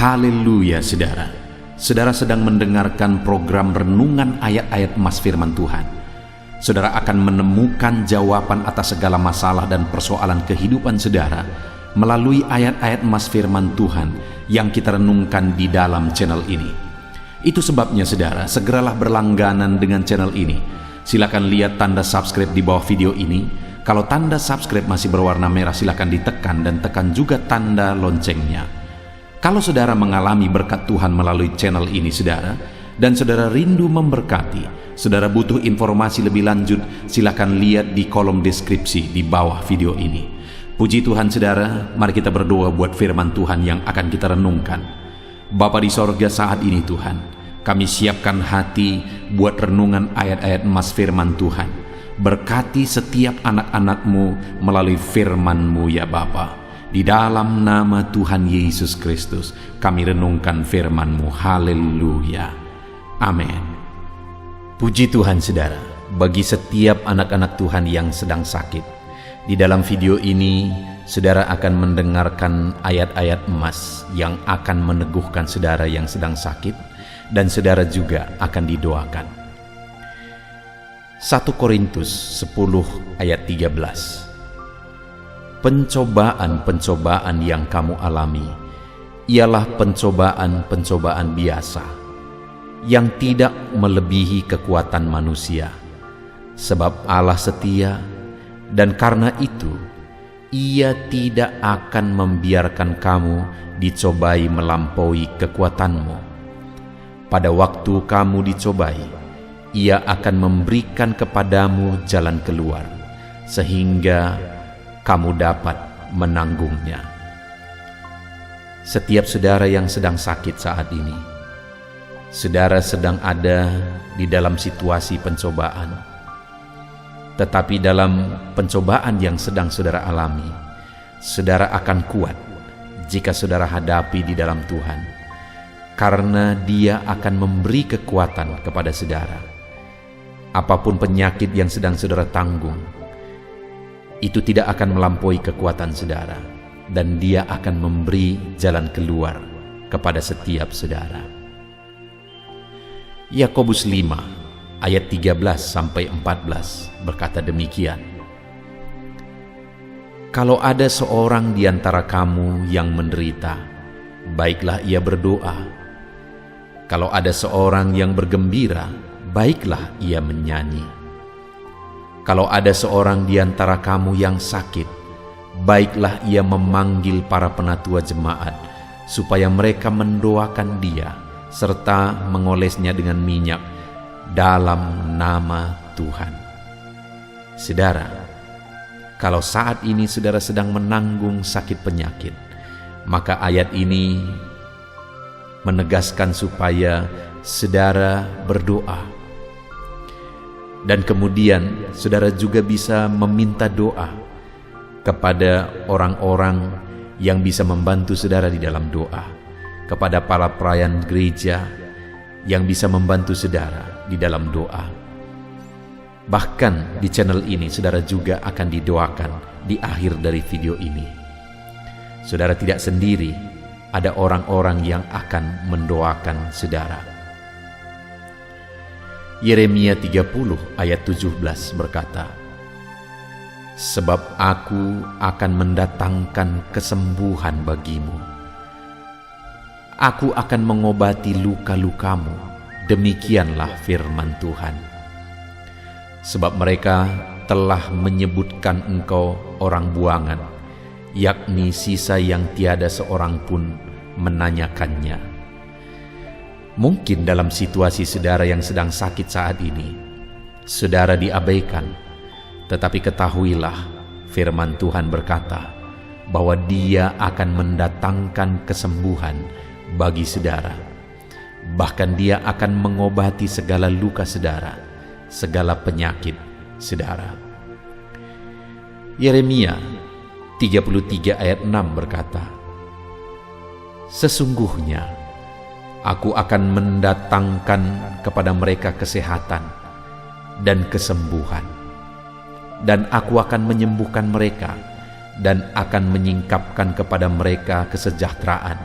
Haleluya saudara. Saudara sedang mendengarkan program renungan ayat-ayat emas firman Tuhan. Saudara akan menemukan jawaban atas segala masalah dan persoalan kehidupan saudara melalui ayat-ayat emas firman Tuhan yang kita renungkan di dalam channel ini. Itu sebabnya saudara, segeralah berlangganan dengan channel ini. Silakan lihat tanda subscribe di bawah video ini. Kalau tanda subscribe masih berwarna merah, silakan ditekan dan tekan juga tanda loncengnya. Kalau saudara mengalami berkat Tuhan melalui channel ini saudara, dan saudara rindu memberkati, saudara butuh informasi lebih lanjut, silakan lihat di kolom deskripsi di bawah video ini. Puji Tuhan saudara, mari kita berdoa buat firman Tuhan yang akan kita renungkan. Bapa di sorga, saat ini Tuhan, kami siapkan hati buat renungan ayat-ayat emas firman Tuhan. Berkati setiap anak-anak-Mu melalui firman-Mu ya Bapa. Di dalam nama Tuhan Yesus Kristus kami renungkan firman-Mu. Haleluya. Amin. Puji Tuhan saudara, bagi setiap anak-anak Tuhan yang sedang sakit, di dalam video ini saudara akan mendengarkan ayat-ayat emas yang akan meneguhkan saudara yang sedang sakit, dan saudara juga akan didoakan. 1 Korintus 10 ayat 13. Pencobaan-pencobaan yang kamu alami ialah pencobaan-pencobaan biasa yang tidak melebihi kekuatan manusia, sebab Allah setia, dan karena itu Ia tidak akan membiarkan kamu dicobai melampaui kekuatanmu. Pada waktu kamu dicobai, Ia akan memberikan kepadamu jalan keluar, sehingga kamu dapat menanggungnya. Setiap saudara yang sedang sakit saat ini, saudara sedang ada di dalam situasi pencobaan. Tetapi dalam pencobaan yang sedang saudara alami, saudara akan kuat jika saudara hadapi di dalam Tuhan, karena Dia akan memberi kekuatan kepada saudara. Apapun penyakit yang sedang saudara tanggung, itu tidak akan melampaui kekuatan saudara, dan Dia akan memberi jalan keluar kepada setiap saudara. Yakobus 5 ayat 13-14 berkata demikian. Kalau ada seorang di antara kamu yang menderita, baiklah ia berdoa. Kalau ada seorang yang bergembira, baiklah ia menyanyi. Kalau ada seorang di antara kamu yang sakit, baiklah ia memanggil para penatua jemaat, supaya mereka mendoakan dia, serta mengolesnya dengan minyak dalam nama Tuhan. Saudara, kalau saat ini saudara sedang menanggung sakit penyakit, maka ayat ini menegaskan supaya saudara berdoa. Dan kemudian saudara juga bisa meminta doa kepada orang-orang yang bisa membantu saudara di dalam doa, kepada para pelayan gereja yang bisa membantu saudara di dalam doa. Bahkan di channel ini saudara juga akan didoakan di akhir dari video ini. Saudara tidak sendiri, ada orang-orang yang akan mendoakan saudara. Yeremia 30 ayat 17 berkata, sebab aku akan mendatangkan kesembuhan bagimu. Aku akan mengobati luka-lukamu, demikianlah firman Tuhan. Sebab mereka telah menyebutkan engkau orang buangan, yakni sisa yang tiada seorang pun menanyakannya. Mungkin dalam situasi saudara yang sedang sakit saat ini, saudara diabaikan, tetapi ketahuilah firman Tuhan berkata bahwa Dia akan mendatangkan kesembuhan bagi saudara. Bahkan Dia akan mengobati segala luka saudara, segala penyakit saudara. Yeremia 33 ayat 6 berkata, sesungguhnya Aku akan mendatangkan kepada mereka kesehatan dan kesembuhan, dan aku akan menyembuhkan mereka dan akan menyingkapkan kepada mereka kesejahteraan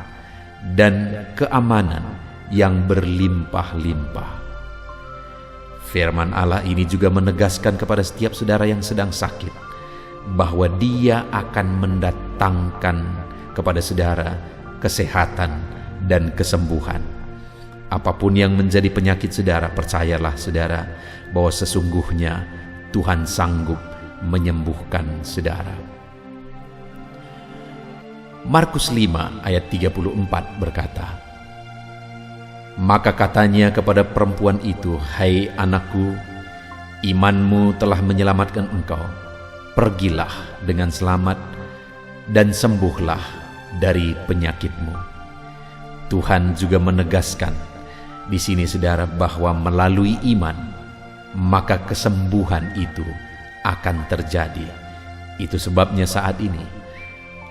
dan keamanan yang berlimpah-limpah. Firman Allah ini juga menegaskan kepada setiap saudara yang sedang sakit bahwa Dia akan mendatangkan kepada saudara kesehatan dan kesembuhan. Apapun yang menjadi penyakit saudara, percayalah saudara bahwa sesungguhnya Tuhan sanggup menyembuhkan saudara. Markus 5 ayat 34 berkata, "Maka katanya kepada perempuan itu, 'Hai anakku, imanmu telah menyelamatkan engkau. Pergilah dengan selamat dan sembuhlah dari penyakitmu.'" Tuhan juga menegaskan di sini saudara bahwa melalui iman maka kesembuhan itu akan terjadi. Itu sebabnya saat ini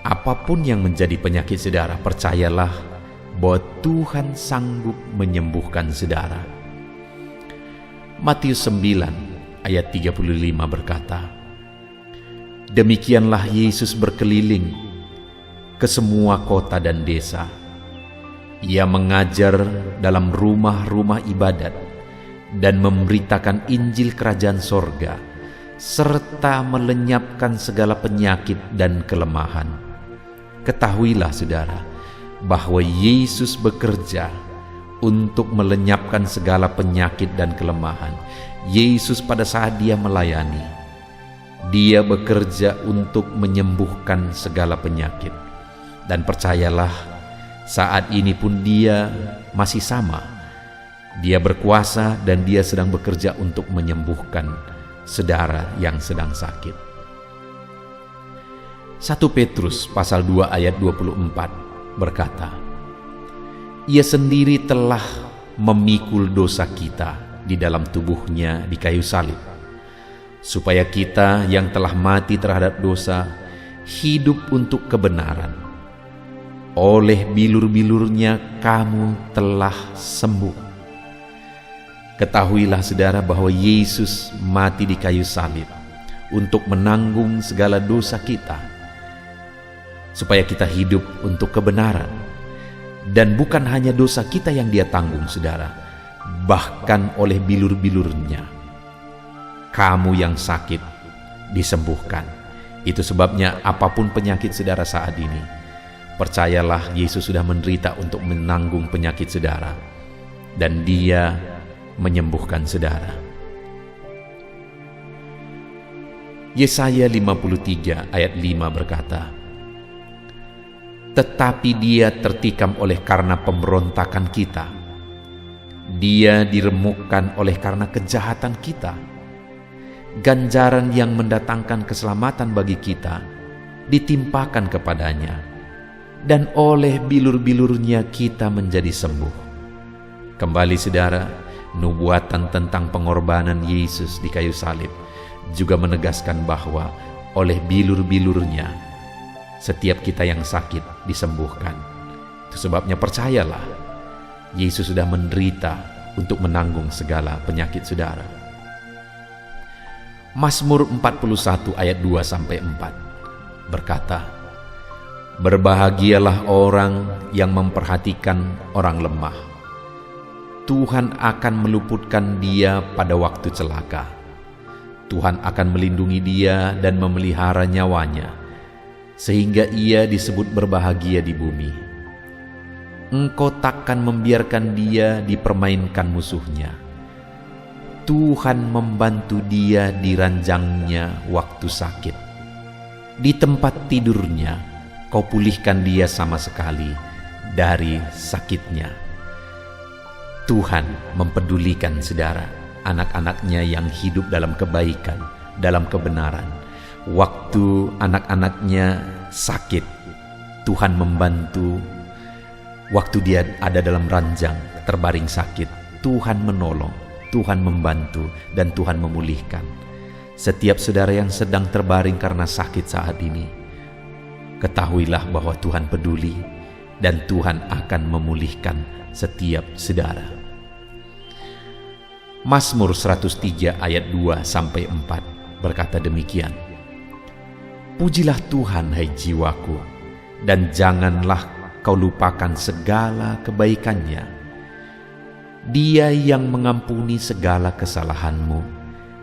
apapun yang menjadi penyakit saudara, percayalah bahwa Tuhan sanggup menyembuhkan saudara. Matius 9 ayat 35 berkata, "Demikianlah Yesus berkeliling ke semua kota dan desa. Ia mengajar dalam rumah-rumah ibadat dan memberitakan Injil Kerajaan Sorga, serta melenyapkan segala penyakit dan kelemahan." Ketahuilah saudara, bahwa Yesus bekerja untuk melenyapkan segala penyakit dan kelemahan. Yesus pada saat Dia melayani, Dia bekerja untuk menyembuhkan segala penyakit. Dan percayalah, saat ini pun Dia masih sama. Dia berkuasa dan Dia sedang bekerja untuk menyembuhkan saudara yang sedang sakit. 1 Petrus pasal 2 ayat 24 berkata, "Ia sendiri telah memikul dosa kita di dalam tubuhnya di kayu salib, supaya kita yang telah mati terhadap dosa hidup untuk kebenaran. Oleh bilur-bilurnya kamu telah sembuh." Ketahuilah saudara bahwa Yesus mati di kayu salib untuk menanggung segala dosa kita, supaya kita hidup untuk kebenaran. Dan bukan hanya dosa kita yang Dia tanggung saudara, bahkan oleh bilur-bilurnya kamu yang sakit disembuhkan. Itu sebabnya apapun penyakit saudara saat ini, percayalah Yesus sudah menderita untuk menanggung penyakit saudara, dan Dia menyembuhkan saudara. Yesaya 53 ayat 5 berkata, "Tetapi Dia tertikam oleh karena pemberontakan kita, Dia diremukkan oleh karena kejahatan kita. Ganjaran yang mendatangkan keselamatan bagi kita ditimpakan kepadanya, dan oleh bilur-bilurnya kita menjadi sembuh." Kembali saudara, nubuatan tentang pengorbanan Yesus di kayu salib juga menegaskan bahwa oleh bilur-bilurnya setiap kita yang sakit disembuhkan. Itu sebabnya percayalah, Yesus sudah menderita untuk menanggung segala penyakit saudara. Mazmur 41 ayat 2-4 berkata, "Berbahagialah orang yang memperhatikan orang lemah. Tuhan akan meluputkan dia pada waktu celaka. Tuhan akan melindungi dia dan memelihara nyawanya, sehingga ia disebut berbahagia di bumi. Engkau takkan membiarkan dia dipermainkan musuhnya. Tuhan membantu dia di ranjangnya waktu sakit. Di tempat tidurnya kau pulihkan dia sama sekali dari sakitnya." Tuhan mempedulikan saudara, anak-anaknya yang hidup dalam kebaikan, dalam kebenaran. Waktu anak-anaknya sakit, Tuhan membantu. Waktu dia ada dalam ranjang, terbaring sakit, Tuhan menolong, Tuhan membantu, dan Tuhan memulihkan. Setiap saudara yang sedang terbaring karena sakit saat ini, ketahuilah bahwa Tuhan peduli dan Tuhan akan memulihkan setiap saudara. Mazmur 103 ayat 2-4 berkata demikian, "Pujilah Tuhan hai jiwaku, dan janganlah kau lupakan segala kebaikannya. Dia yang mengampuni segala kesalahanmu,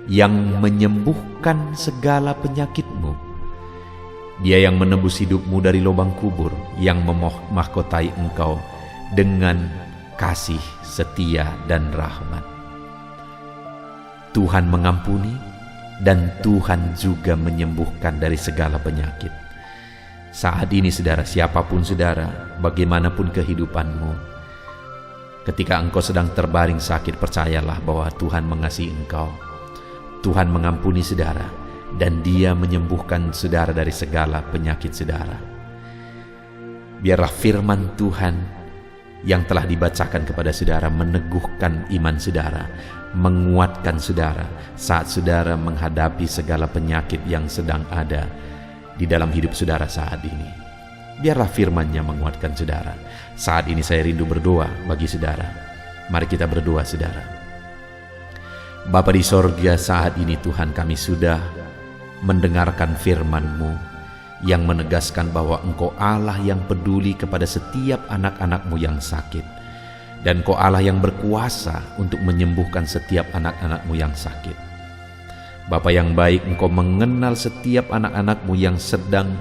yang menyembuhkan segala penyakitmu. Dia yang menebus hidupmu dari lubang kubur, yang memahkotai engkau dengan kasih, setia, dan rahmat. Tuhan mengampuni dan Tuhan juga menyembuhkan dari segala penyakit. Saat ini saudara, siapapun saudara, bagaimanapun kehidupanmu, ketika engkau sedang terbaring sakit, percayalah bahwa Tuhan mengasihi engkau. Tuhan mengampuni saudara, dan Dia menyembuhkan saudara dari segala penyakit saudara. Biarlah firman Tuhan yang telah dibacakan kepada saudara meneguhkan iman saudara, menguatkan saudara saat saudara menghadapi segala penyakit yang sedang ada di dalam hidup saudara saat ini. Biarlah firman-Nya menguatkan saudara. Saat ini saya rindu berdoa bagi saudara. Mari kita berdoa saudara. Bapa di sorga, saat ini Tuhan, kami sudah mendengarkan firman-Mu yang menegaskan bahwa Engkau Allah yang peduli kepada setiap anak-anak-Mu yang sakit, dan Engkau Allah yang berkuasa untuk menyembuhkan setiap anak-anak-Mu yang sakit. Bapa yang baik, Engkau mengenal setiap anak-anak-Mu yang sedang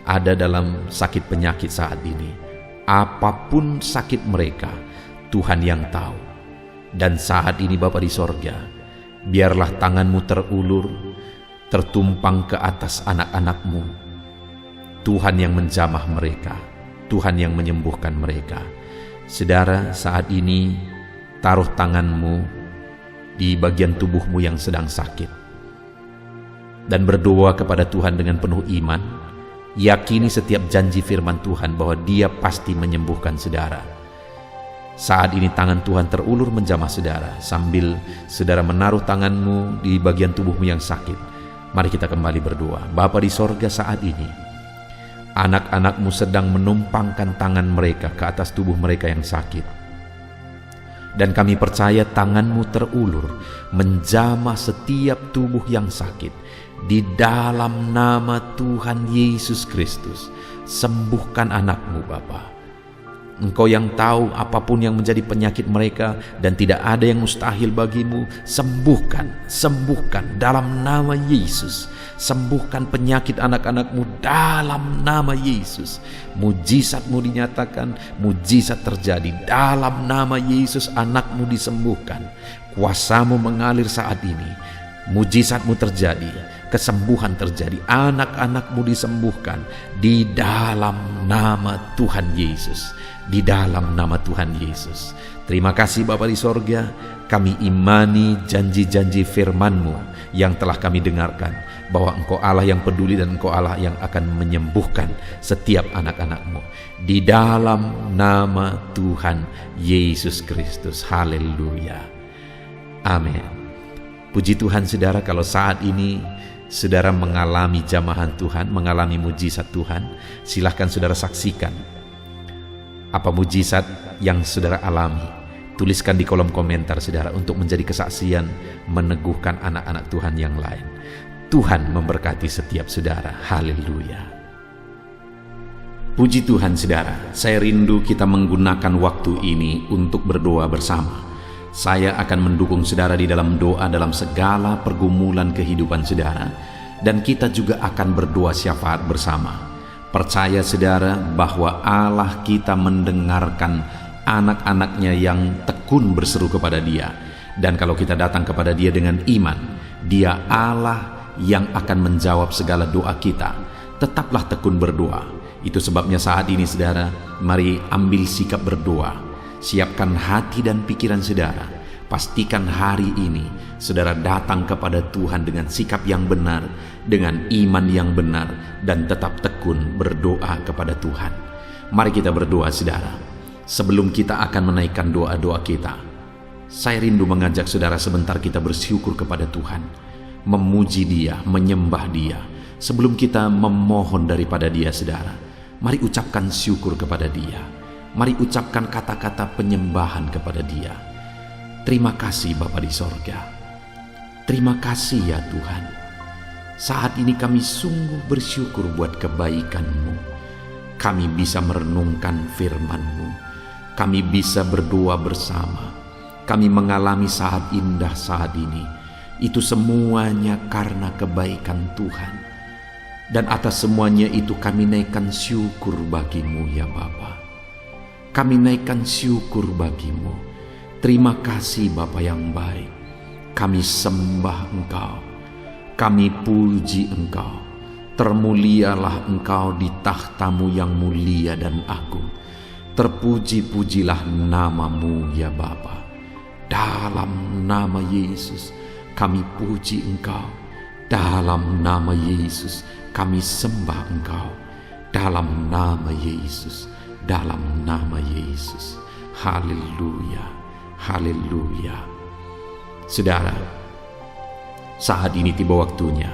ada dalam sakit penyakit saat ini. Apapun sakit mereka, Tuhan yang tahu. Dan saat ini Bapa di sorga, biarlah tangan-Mu terulur, tertumpang ke atas anak-anak-Mu. Tuhan yang menjamah mereka, Tuhan yang menyembuhkan mereka. Saudara, saat ini taruh tangan-Mu di bagian tubuhmu yang sedang sakit, dan berdoa kepada Tuhan dengan penuh iman. Yakini setiap janji firman Tuhan bahwa Dia pasti menyembuhkan saudara. Saat ini tangan Tuhan terulur menjamah saudara. Sambil saudara menaruh tanganmu di bagian tubuhmu yang sakit, mari kita kembali berdoa. Bapa di sorga, saat ini anak-anak-Mu sedang menumpangkan tangan mereka ke atas tubuh mereka yang sakit, dan kami percaya tangan-Mu terulur menjamah setiap tubuh yang sakit. Di dalam nama Tuhan Yesus Kristus, sembuhkan anak-Mu Bapa. Engkau yang tahu apapun yang menjadi penyakit mereka, dan tidak ada yang mustahil bagimu. Sembuhkan dalam nama Yesus. Sembuhkan penyakit anak-anak-Mu dalam nama Yesus. Mujizat-Mu dinyatakan, mujizat terjadi dalam nama Yesus. Anak-Mu disembuhkan, kuasa-Mu mengalir saat ini. Mujizat-Mu terjadi, kesembuhan terjadi, anak-anak-Mu disembuhkan di dalam nama Tuhan Yesus. Di dalam nama Tuhan Yesus. Terima kasih Bapa di sorga, kami imani janji-janji firman-Mu yang telah kami dengarkan, bahwa Engkau Allah yang peduli dan Engkau Allah yang akan menyembuhkan setiap anak-anak-Mu. Di dalam nama Tuhan Yesus Kristus. Haleluya. Amin. Puji Tuhan saudara, kalau saat ini saudara mengalami jamahan Tuhan, mengalami mujizat Tuhan, silahkan saudara saksikan apa mujizat yang saudara alami. Tuliskan di kolom komentar saudara, untuk menjadi kesaksian meneguhkan anak-anak Tuhan yang lain. Tuhan memberkati setiap saudara. Haleluya. Puji Tuhan saudara, saya rindu kita menggunakan waktu ini untuk berdoa bersama. Saya akan mendukung saudara di dalam doa dalam segala pergumulan kehidupan saudara, dan kita juga akan berdoa syafaat bersama. Percaya saudara bahwa Allah kita mendengarkan anak-anaknya yang tekun berseru kepada Dia. Dan kalau kita datang kepada Dia dengan iman, Dia Allah yang akan menjawab segala doa kita. Tetaplah tekun berdoa. Itu sebabnya saat ini saudara, mari ambil sikap berdoa. Siapkan hati dan pikiran saudara. Pastikan hari ini saudara datang kepada Tuhan dengan sikap yang benar, dengan iman yang benar, dan tetap tekun berdoa kepada Tuhan. Mari kita berdoa saudara. Sebelum kita akan menaikkan doa-doa kita, saya rindu mengajak saudara sebentar kita bersyukur kepada Tuhan, memuji Dia, menyembah Dia. Sebelum kita memohon daripada Dia saudara, mari ucapkan syukur kepada Dia. Mari ucapkan kata-kata penyembahan kepada Dia. Terima kasih Bapa di sorga. Terima kasih ya Tuhan. Saat ini kami sungguh bersyukur buat kebaikan-Mu. kami bisa merenungkan firman-Mu, kami bisa berdoa bersama, kami mengalami saat indah saat ini. Itu semuanya karena kebaikan Tuhan. Dan atas semuanya itu kami naikkan syukur bagi-Mu ya Bapa. Kami naikkan syukur bagi-Mu. Terima kasih Bapa yang baik. Kami sembah Engkau, kami puji Engkau. Termulialah Engkau di takhta-Mu yang mulia dan agung. Terpuji-pujilah nama-Mu ya Bapa. Dalam nama Yesus kami puji Engkau. Dalam nama Yesus kami sembah Engkau. Dalam nama Yesus, dalam nama Yesus. Haleluya, haleluya. Saudara, saat ini tiba waktunya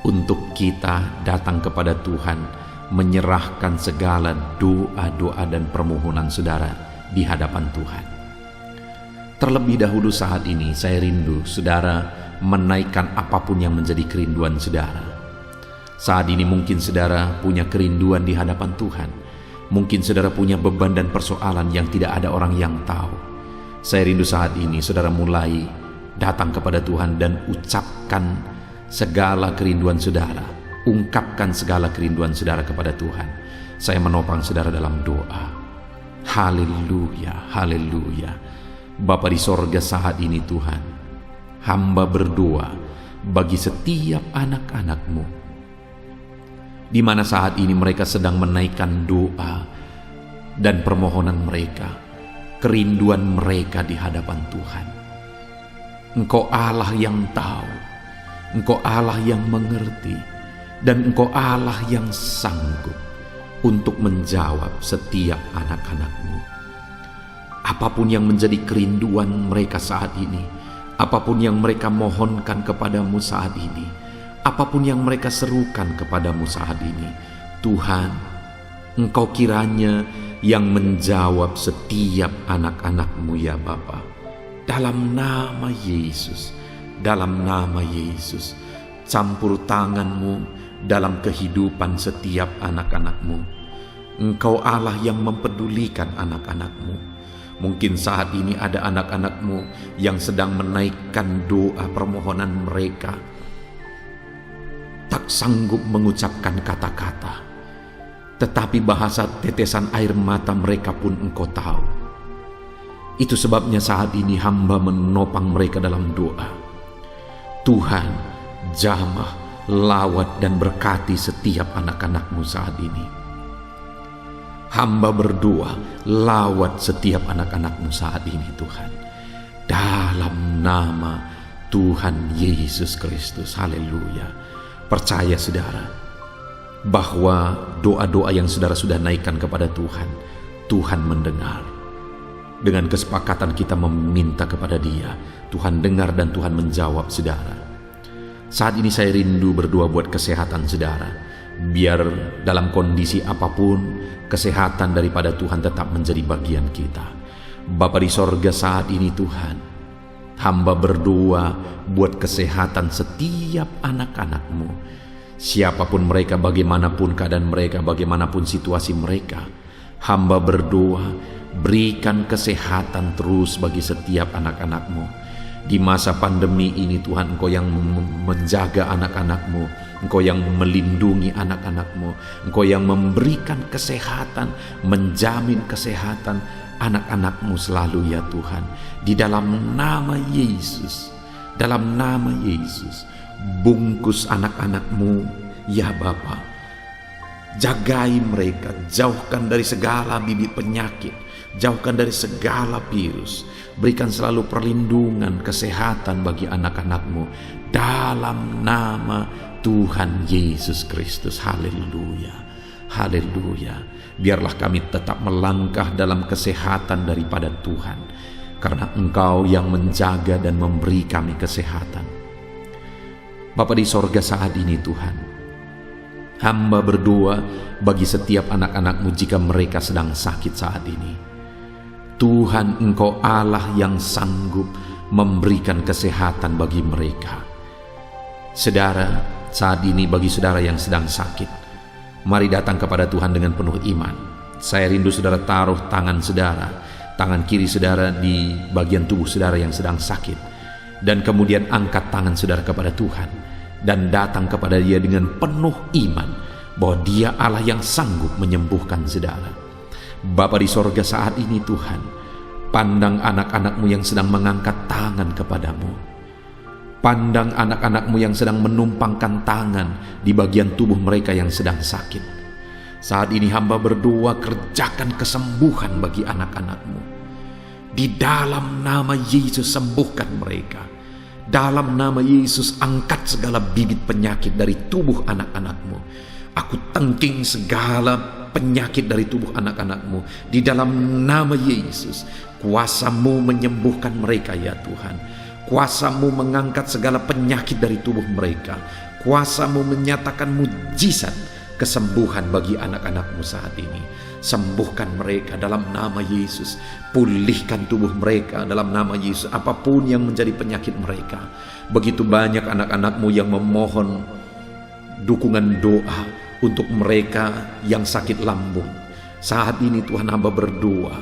untuk kita datang kepada Tuhan, menyerahkan segala doa-doa dan permohonan saudara di hadapan Tuhan. Terlebih dahulu saat ini saya rindu saudara menaikkan apapun yang menjadi kerinduan saudara. Saat ini mungkin saudara punya kerinduan di hadapan Tuhan. Mungkin saudara punya beban dan persoalan yang tidak ada orang yang tahu. Saya rindu saat ini saudara mulai datang kepada Tuhan dan ucapkan segala kerinduan saudara. Ungkapkan segala kerinduan saudara kepada Tuhan. Saya menopang saudara dalam doa. Haleluya, haleluya. Bapa di sorga saat ini Tuhan, hamba berdoa bagi setiap anak-anak-Mu, di mana saat ini mereka sedang menaikkan doa dan permohonan mereka, kerinduan mereka di hadapan Tuhan. Engkau Allah yang tahu, Engkau Allah yang mengerti, dan Engkau Allah yang sanggup untuk menjawab setiap anak-anak-Mu. Apapun yang menjadi kerinduan mereka saat ini, apapun yang mereka mohonkan kepadamu saat ini, apapun yang mereka serukan kepadamu saat ini, Tuhan, Engkau kiranya yang menjawab setiap anak-anak-Mu ya Bapa. Dalam nama Yesus, dalam nama Yesus, campur tangan-Mu dalam kehidupan setiap anak-anak-Mu. Engkau Allah yang mempedulikan anak-anak-Mu. Mungkin saat ini ada anak-anak-Mu yang sedang menaikkan doa permohonan mereka, tak sanggup mengucapkan kata-kata, tetapi bahasa tetesan air mata mereka pun Engkau tahu. Itu sebabnya saat ini hamba menopang mereka dalam doa. Tuhan, jamah, lawat dan berkati setiap anak-anak-Mu saat ini. Hamba berdoa, lawat setiap anak-anak-Mu saat ini Tuhan. Dalam nama Tuhan Yesus Kristus, haleluya. Percaya saudara, bahwa doa-doa yang saudara sudah naikkan kepada Tuhan, Tuhan mendengar. Dengan kesepakatan kita meminta kepada Dia, Tuhan dengar dan Tuhan menjawab saudara. Saat ini saya rindu berdoa buat kesehatan saudara. Biar dalam kondisi apapun, kesehatan daripada Tuhan tetap menjadi bagian kita. Bapa di sorga saat ini Tuhan, hamba berdoa buat kesehatan setiap anak-anak-Mu. Siapapun mereka, bagaimanapun keadaan mereka, bagaimanapun situasi mereka, hamba berdoa, berikan kesehatan terus bagi setiap anak-anak-Mu. Di masa pandemi ini Tuhan, Engkau yang menjaga anak-anak-Mu, Engkau yang melindungi anak-anak-Mu, Engkau yang memberikan kesehatan, menjamin kesehatan anak-anak-Mu selalu ya Tuhan. Di dalam nama Yesus, dalam nama Yesus, bungkus anak-anak-Mu ya Bapa. Jagai mereka, jauhkan dari segala bibit penyakit, jauhkan dari segala virus. Berikan selalu perlindungan, kesehatan bagi anak-anak-Mu dalam nama Tuhan Yesus Kristus. Haleluya, haleluya. Biarlah kami tetap melangkah dalam kesehatan daripada Tuhan, karena Engkau yang menjaga dan memberi kami kesehatan. Bapa di sorga saat ini Tuhan, hamba berdoa bagi setiap anak-anak-Mu jika mereka sedang sakit saat ini. Tuhan, Engkau Allah yang sanggup memberikan kesehatan bagi mereka. Saudara, saat ini bagi saudara yang sedang sakit, Mari datang kepada Tuhan dengan penuh iman. Saya rindu saudara taruh tangan saudara, tangan kiri saudara di bagian tubuh saudara yang sedang sakit, dan kemudian angkat tangan saudara kepada Tuhan dan datang kepada Dia dengan penuh iman bahwa Dia Allah yang sanggup menyembuhkan saudara. Bapa di sorga, saat ini Tuhan, pandang anak-anak-Mu yang sedang mengangkat tangan kepadamu. Pandang anak-anak-Mu yang sedang menumpangkan tangan di bagian tubuh mereka yang sedang sakit. Saat ini hamba berdoa, kerjakan kesembuhan bagi anak-anak-Mu. Di dalam nama Yesus, sembuhkan mereka. Dalam nama Yesus, angkat segala bibit penyakit dari tubuh anak-anak-Mu. Aku tengking segala penyakit dari tubuh anak-anak-Mu. Di dalam nama Yesus, kuasa-Mu menyembuhkan mereka ya Tuhan. Kuasa-Mu mengangkat segala penyakit dari tubuh mereka. Kuasa-Mu menyatakan mujizat kesembuhan bagi anak-anak-Mu saat ini. Sembuhkan mereka dalam nama Yesus. Pulihkan tubuh mereka dalam nama Yesus. Apapun yang menjadi penyakit mereka. Begitu banyak anak-anak-Mu yang memohon dukungan doa untuk mereka yang sakit lambung. Saat ini Tuhan, hamba berdoa,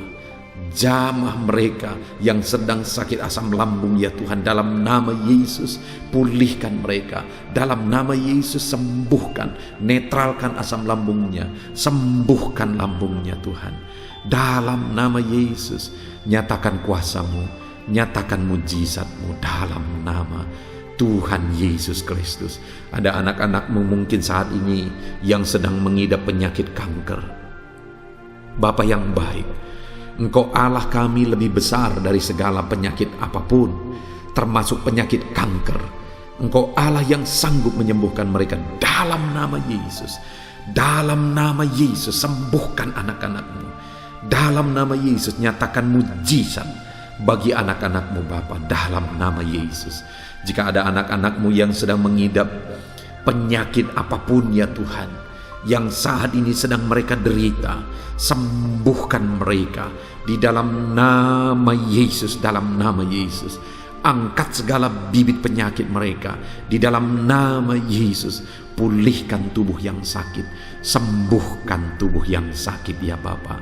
jamah mereka yang sedang sakit asam lambung ya Tuhan, dalam nama Yesus pulihkan mereka. Dalam nama Yesus sembuhkan, netralkan asam lambungnya, sembuhkan lambungnya Tuhan. Dalam nama Yesus nyatakan kuasa-Mu, nyatakan mujizat-Mu dalam nama Tuhan Yesus Kristus. Ada anak-anak-Mu mungkin saat ini yang sedang mengidap penyakit kanker. Bapa yang baik, Engkau Allah kami lebih besar dari segala penyakit apapun, termasuk penyakit kanker. Engkau Allah yang sanggup menyembuhkan mereka dalam nama Yesus. Dalam nama Yesus sembuhkan anak-anak-Mu. Dalam nama Yesus nyatakan mujizat bagi anak-anak-Mu Bapa, dalam nama Yesus. Jika ada anak-anak-Mu yang sedang mengidap penyakit apapun ya Tuhan, yang saat ini sedang mereka derita, sembuhkan mereka di dalam nama Yesus. Dalam nama Yesus angkat segala bibit penyakit mereka di dalam nama Yesus. Pulihkan tubuh yang sakit, sembuhkan tubuh yang sakit ya Bapa,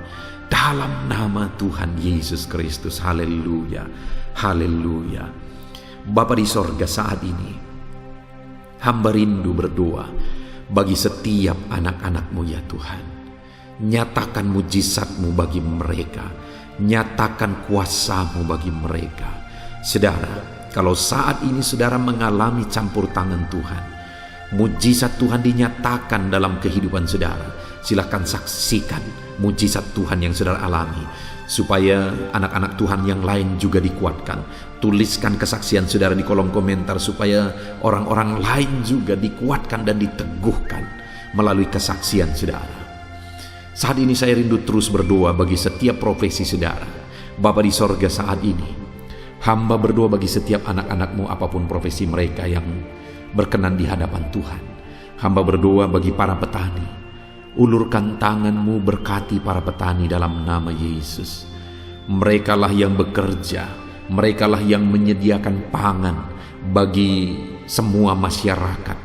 dalam nama Tuhan Yesus Kristus. Haleluya, haleluya. Bapa di sorga, saat ini hamba rindu berdoa bagi setiap anak-anak-Mu ya Tuhan. Nyatakan mujizat-Mu bagi mereka, nyatakan kuasa-Mu bagi mereka. Saudara, kalau saat ini saudara mengalami campur tangan Tuhan, mujizat Tuhan dinyatakan dalam kehidupan saudara, silakan saksikan mujizat Tuhan yang saudara alami, supaya anak-anak Tuhan yang lain juga dikuatkan. Tuliskan kesaksian saudara di kolom komentar, supaya orang-orang lain juga dikuatkan dan diteguhkan melalui kesaksian saudara. Saat ini saya rindu terus berdoa bagi setiap profesi saudara. Bapa di sorga, saat ini hamba berdoa bagi setiap anak-anak-Mu apapun profesi mereka yang berkenan di hadapan Tuhan. Hamba berdoa bagi para petani. Ulurkan tangan-Mu, berkati para petani dalam nama Yesus. Merekalah yang bekerja, merekalah yang menyediakan pangan bagi semua masyarakat.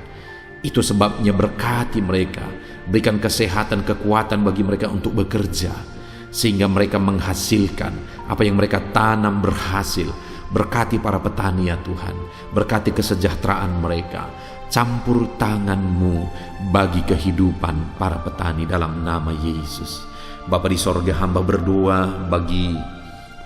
Itu sebabnya berkati mereka, berikan kesehatan, kekuatan bagi mereka untuk bekerja, sehingga mereka menghasilkan apa yang mereka tanam berhasil. Berkati para petani ya Tuhan, berkati kesejahteraan mereka. Campur tangan-Mu bagi kehidupan para petani dalam nama Yesus. Bapa di sorga, hamba berdoa bagi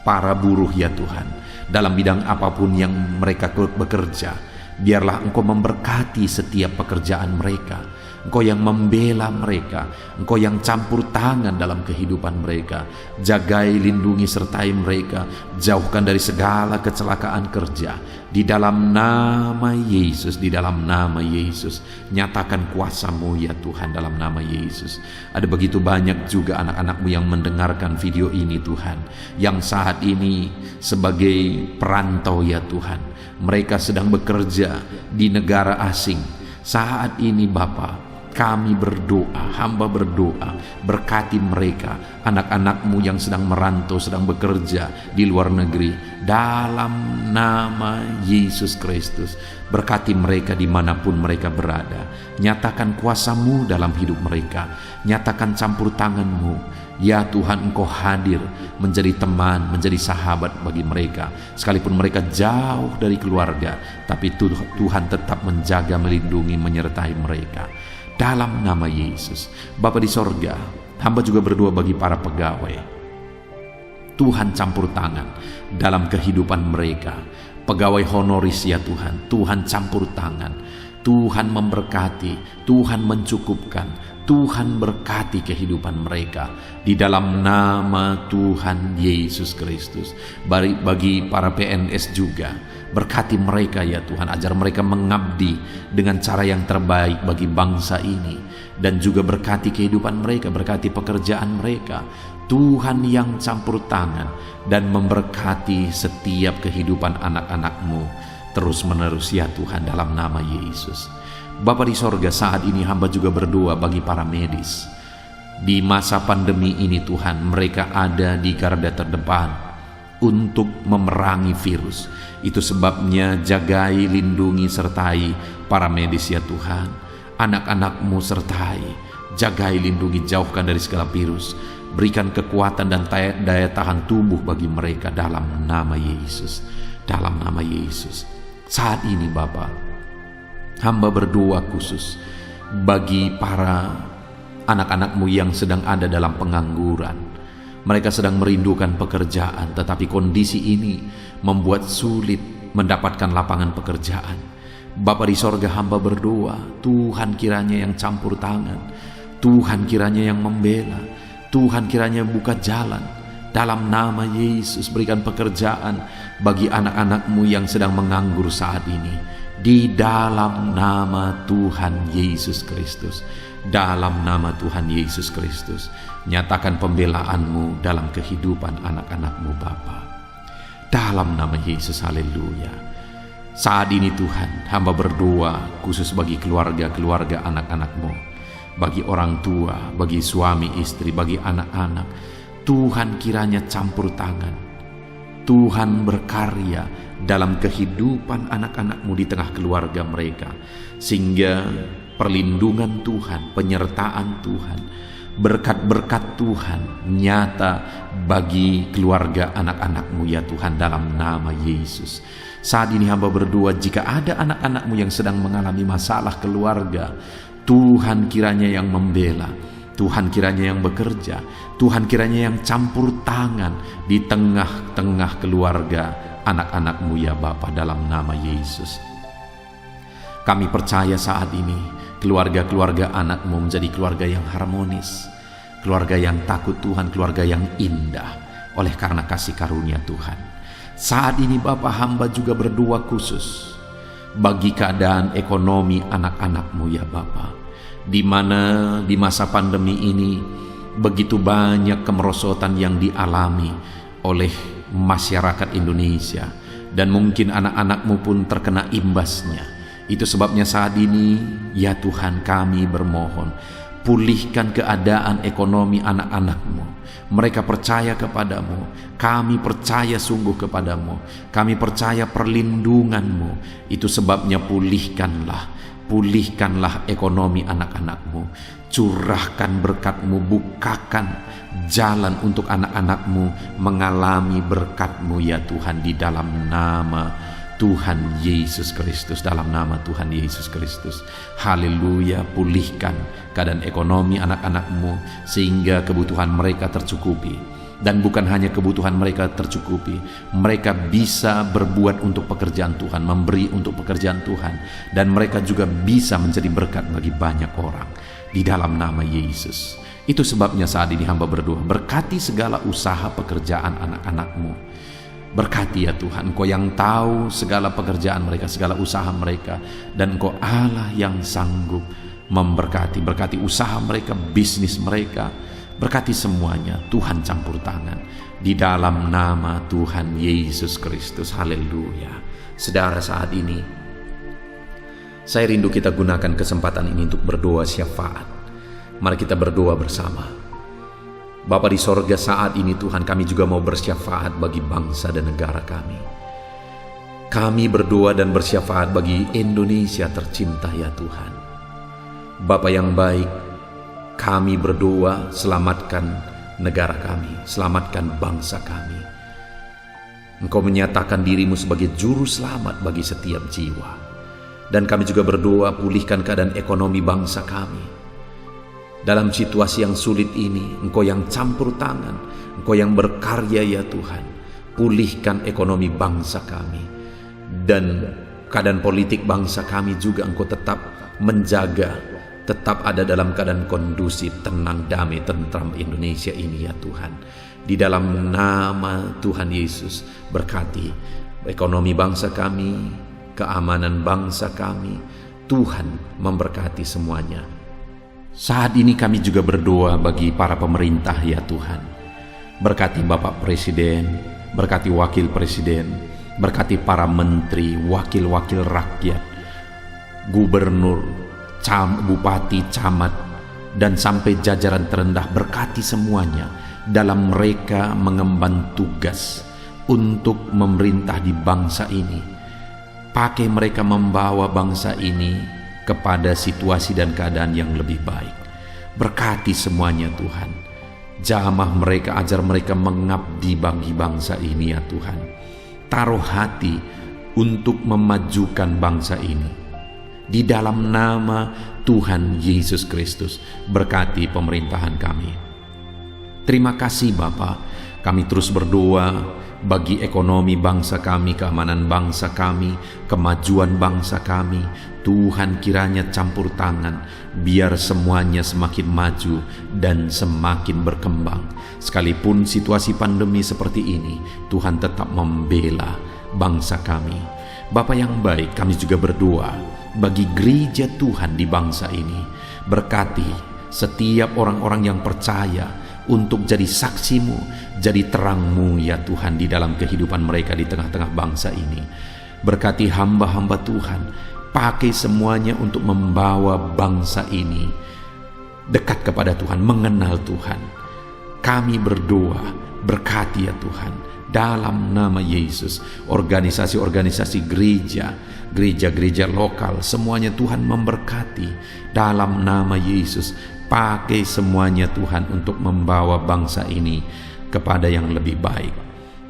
para buruh ya Tuhan, dalam bidang apapun yang mereka bekerja. Biarlah Engkau memberkati setiap pekerjaan mereka. Engkau yang membela mereka, Engkau yang campur tangan dalam kehidupan mereka. Jagai, lindungi, sertai mereka. Jauhkan dari segala kecelakaan kerja. Di dalam nama Yesus, di dalam nama Yesus. Nyatakan kuasa-Mu ya Tuhan dalam nama Yesus. Ada begitu banyak juga anak-anak-Mu yang mendengarkan video ini Tuhan, yang saat ini sebagai perantau ya Tuhan. Mereka sedang bekerja di negara asing. Saat ini Bapa, kami berdoa, hamba berdoa, berkati mereka, anak-anak-Mu yang sedang merantau, sedang bekerja di luar negeri, dalam nama Yesus Kristus. Berkati mereka dimanapun mereka berada. Nyatakan kuasa-Mu dalam hidup mereka, nyatakan campur tangan-Mu. Ya Tuhan, Engkau hadir menjadi teman, menjadi sahabat bagi mereka. Sekalipun mereka jauh dari keluarga, tapi Tuhan tetap menjaga, melindungi, menyertai mereka. Dalam nama Yesus. Bapa di sorga, hamba juga berdoa bagi para pegawai. Tuhan campur tangan dalam kehidupan mereka. Pegawai honoris ya Tuhan, Tuhan campur tangan. Tuhan memberkati, Tuhan mencukupkan, Tuhan berkati kehidupan mereka di dalam nama Tuhan Yesus Kristus. Bagi para PNS juga, berkati mereka ya Tuhan, ajar mereka mengabdi dengan cara yang terbaik bagi bangsa ini, dan juga berkati kehidupan mereka, berkati pekerjaan mereka. Tuhan yang campur tangan dan memberkati setiap kehidupan anak-anak-Mu terus menerus ya Tuhan, dalam nama Yesus. Bapa di sorga, saat ini hamba juga berdoa bagi para medis. Di masa pandemi ini Tuhan, mereka ada di garda terdepan untuk memerangi virus. Itu sebabnya jagai, lindungi, sertai para medis ya Tuhan. Anak-anak-Mu sertai, jagai, lindungi, jauhkan dari segala virus. Berikan kekuatan dan daya tahan tubuh bagi mereka dalam nama Yesus. Dalam nama Yesus. Saat ini Bapa, hamba berdoa khusus bagi para anak-anak-Mu yang sedang ada dalam pengangguran. Mereka sedang merindukan pekerjaan, tetapi kondisi ini membuat sulit mendapatkan lapangan pekerjaan. Bapa di sorga, hamba berdoa, Tuhan kiranya yang campur tangan, Tuhan kiranya yang membela, Tuhan kiranya buka jalan. Dalam nama Yesus, berikan pekerjaan bagi anak-anak-Mu yang sedang menganggur saat ini. Di dalam nama Tuhan Yesus Kristus. Dalam nama Tuhan Yesus Kristus. Nyatakan pembelaan-Mu dalam kehidupan anak-anak-Mu Bapa. Dalam nama Yesus, haleluya. Saat ini Tuhan, hamba berdoa khusus bagi keluarga-keluarga anak-anak-Mu. Bagi orang tua, bagi suami istri, bagi anak-anak. Tuhan kiranya campur tangan. Tuhan berkarya dalam kehidupan anak-anak-Mu di tengah keluarga mereka, sehingga perlindungan Tuhan, penyertaan Tuhan, berkat-berkat Tuhan nyata bagi keluarga anak-anak-Mu ya Tuhan, dalam nama Yesus. Saat ini hamba berdoa, jika ada anak-anak-Mu yang sedang mengalami masalah keluarga, Tuhan kiranya yang membela, Tuhan kiranya yang bekerja, Tuhan kiranya yang campur tangan di tengah-tengah keluarga anak-anak-Mu ya Bapa, dalam nama Yesus. Kami percaya saat ini keluarga-keluarga anak-Mu menjadi keluarga yang harmonis, keluarga yang takut Tuhan, keluarga yang indah oleh karena kasih karunia Tuhan. Saat ini Bapa, hamba juga berdoa khusus bagi keadaan ekonomi anak-anak-Mu ya Bapa, di mana di masa pandemi ini begitu banyak kemerosotan yang dialami oleh masyarakat Indonesia, dan mungkin anak-anak-Mu pun terkena imbasnya. Itu sebabnya saat ini ya Tuhan, kami bermohon, pulihkan keadaan ekonomi anak-anak-Mu. Mereka percaya kepadamu, kami percaya sungguh kepadamu, kami percaya perlindungan-Mu. Itu sebabnya pulihkanlah ekonomi anak-anak-Mu, curahkan berkat-Mu, bukakan jalan untuk anak-anak-Mu mengalami berkat-Mu ya Tuhan, di dalam nama Tuhan Yesus Kristus, dalam nama Tuhan Yesus Kristus. Haleluya. Pulihkan keadaan ekonomi anak-anak-Mu sehingga kebutuhan mereka tercukupi. Dan bukan hanya kebutuhan mereka tercukupi, mereka bisa berbuat untuk pekerjaan Tuhan, memberi untuk pekerjaan Tuhan, dan mereka juga bisa menjadi berkat bagi banyak orang di dalam nama Yesus. Itu sebabnya saat ini hamba berdoa, berkati segala usaha pekerjaan anak-anak-Mu. Berkati ya Tuhan, Engkau yang tahu segala pekerjaan mereka, segala usaha mereka, dan Engkau Allah yang sanggup memberkati. Berkati usaha mereka, bisnis mereka, berkati semuanya. Tuhan campur tangan di dalam nama Tuhan Yesus Kristus. Haleluya. Saudara, saat ini Saya rindu kita gunakan kesempatan ini untuk berdoa syafaat. Mari kita berdoa bersama. Bapa di sorga, saat ini Tuhan, kami juga mau bersyafaat bagi bangsa dan negara kami. Kami berdoa dan bersyafaat bagi Indonesia tercinta ya Tuhan. Bapa yang baik, kami berdoa selamatkan negara kami, selamatkan bangsa kami. Engkau menyatakan dirimu sebagai juru selamat bagi setiap jiwa. Dan kami juga berdoa pulihkan keadaan ekonomi bangsa kami. Dalam situasi yang sulit ini, Engkau yang campur tangan, Engkau yang berkarya ya Tuhan. Pulihkan ekonomi bangsa kami. Dan keadaan politik bangsa kami juga Engkau tetap menjaga, tetap ada dalam keadaan kondusif, tenang, damai, tentram Indonesia ini ya Tuhan. Di dalam nama Tuhan Yesus, berkati ekonomi bangsa kami, keamanan bangsa kami. Tuhan memberkati semuanya. Saat ini kami juga berdoa bagi para pemerintah ya Tuhan. Berkati Bapak Presiden, berkati Wakil Presiden, berkati para menteri, wakil-wakil rakyat, gubernur, bupati, camat, dan sampai jajaran terendah. Berkati semuanya dalam mereka mengemban tugas untuk memerintah di bangsa ini. Pakai mereka membawa bangsa ini kepada situasi dan keadaan yang lebih baik. Berkati semuanya Tuhan. Jamah mereka, ajar mereka mengabdi bagi bangsa ini ya Tuhan. Taruh hati untuk memajukan bangsa ini. Di dalam nama Tuhan Yesus Kristus, berkati pemerintahan kami. Terima kasih Bapa. Kami terus berdoa bagi ekonomi bangsa kami, keamanan bangsa kami, kemajuan bangsa kami. Tuhan kiranya campur tangan, biar semuanya semakin maju dan semakin berkembang. Sekalipun situasi pandemi seperti ini, Tuhan tetap membela bangsa kami. Bapa yang baik, kami juga berdoa bagi gereja Tuhan di bangsa ini. Berkati setiap orang-orang yang percaya untuk jadi saksimu, jadi terangmu ya Tuhan di dalam kehidupan mereka di tengah-tengah bangsa ini. Berkati hamba-hamba Tuhan, pakai semuanya untuk membawa bangsa ini dekat kepada Tuhan, mengenal Tuhan. Kami berdoa, berkati ya Tuhan, dalam nama Yesus, organisasi-organisasi gereja, gereja-gereja lokal, semuanya Tuhan memberkati dalam nama Yesus. Pakai semuanya Tuhan untuk membawa bangsa ini kepada yang lebih baik.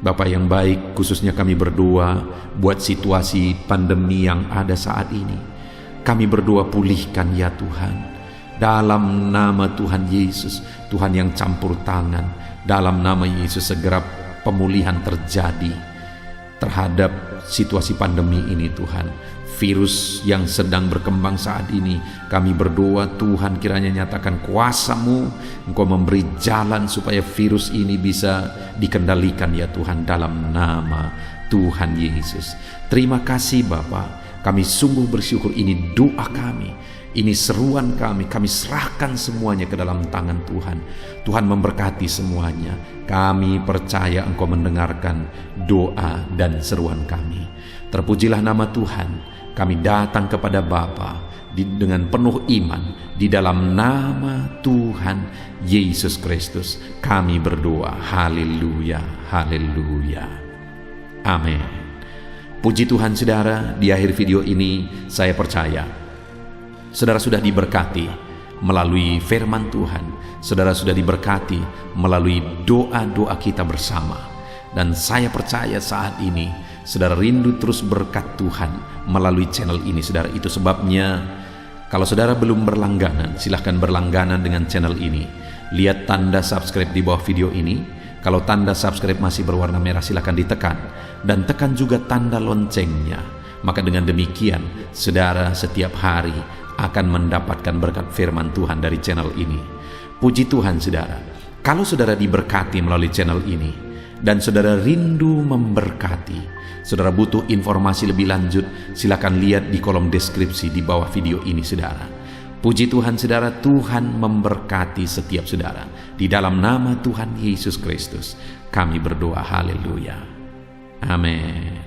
Bapa yang baik, khususnya kami berdoa buat situasi pandemi yang ada saat ini. Kami berdoa pulihkan ya Tuhan. Dalam nama Tuhan Yesus, Tuhan yang campur tangan, dalam nama Yesus segera pemulihan terjadi terhadap situasi pandemi ini Tuhan. Virus yang sedang berkembang saat ini, kami berdoa Tuhan kiranya nyatakan kuasa-Mu, Engkau memberi jalan supaya virus ini bisa dikendalikan ya Tuhan, dalam nama Tuhan Yesus. Terima kasih Bapa, kami sungguh bersyukur. Ini doa kami, ini seruan kami serahkan semuanya ke dalam tangan Tuhan. Tuhan memberkati semuanya. Kami percaya Engkau mendengarkan doa dan seruan kami. Terpujilah nama Tuhan. Kami datang kepada Bapa dengan penuh iman di dalam nama Tuhan Yesus Kristus. Kami berdoa. Haleluya, haleluya. Amin. Puji Tuhan saudara, di akhir video ini saya percaya saudara sudah diberkati melalui firman Tuhan. Saudara sudah diberkati melalui doa-doa kita bersama. Dan saya percaya saat ini saudara rindu terus berkat Tuhan melalui channel ini saudara. Itu sebabnya kalau saudara belum berlangganan, silahkan berlangganan dengan channel ini. Lihat tanda subscribe di bawah video ini. Kalau tanda subscribe masih berwarna merah, silahkan ditekan. Dan tekan juga tanda loncengnya. Maka dengan demikian saudara setiap hari akan mendapatkan berkat firman Tuhan dari channel ini. Puji Tuhan saudara. Kalau saudara diberkati melalui channel ini dan saudara rindu memberkati, saudara butuh informasi lebih lanjut, silakan lihat di kolom deskripsi di bawah video ini saudara. Puji Tuhan saudara, Tuhan memberkati setiap saudara. Di dalam nama Tuhan Yesus Kristus kami berdoa. Haleluya. Amin.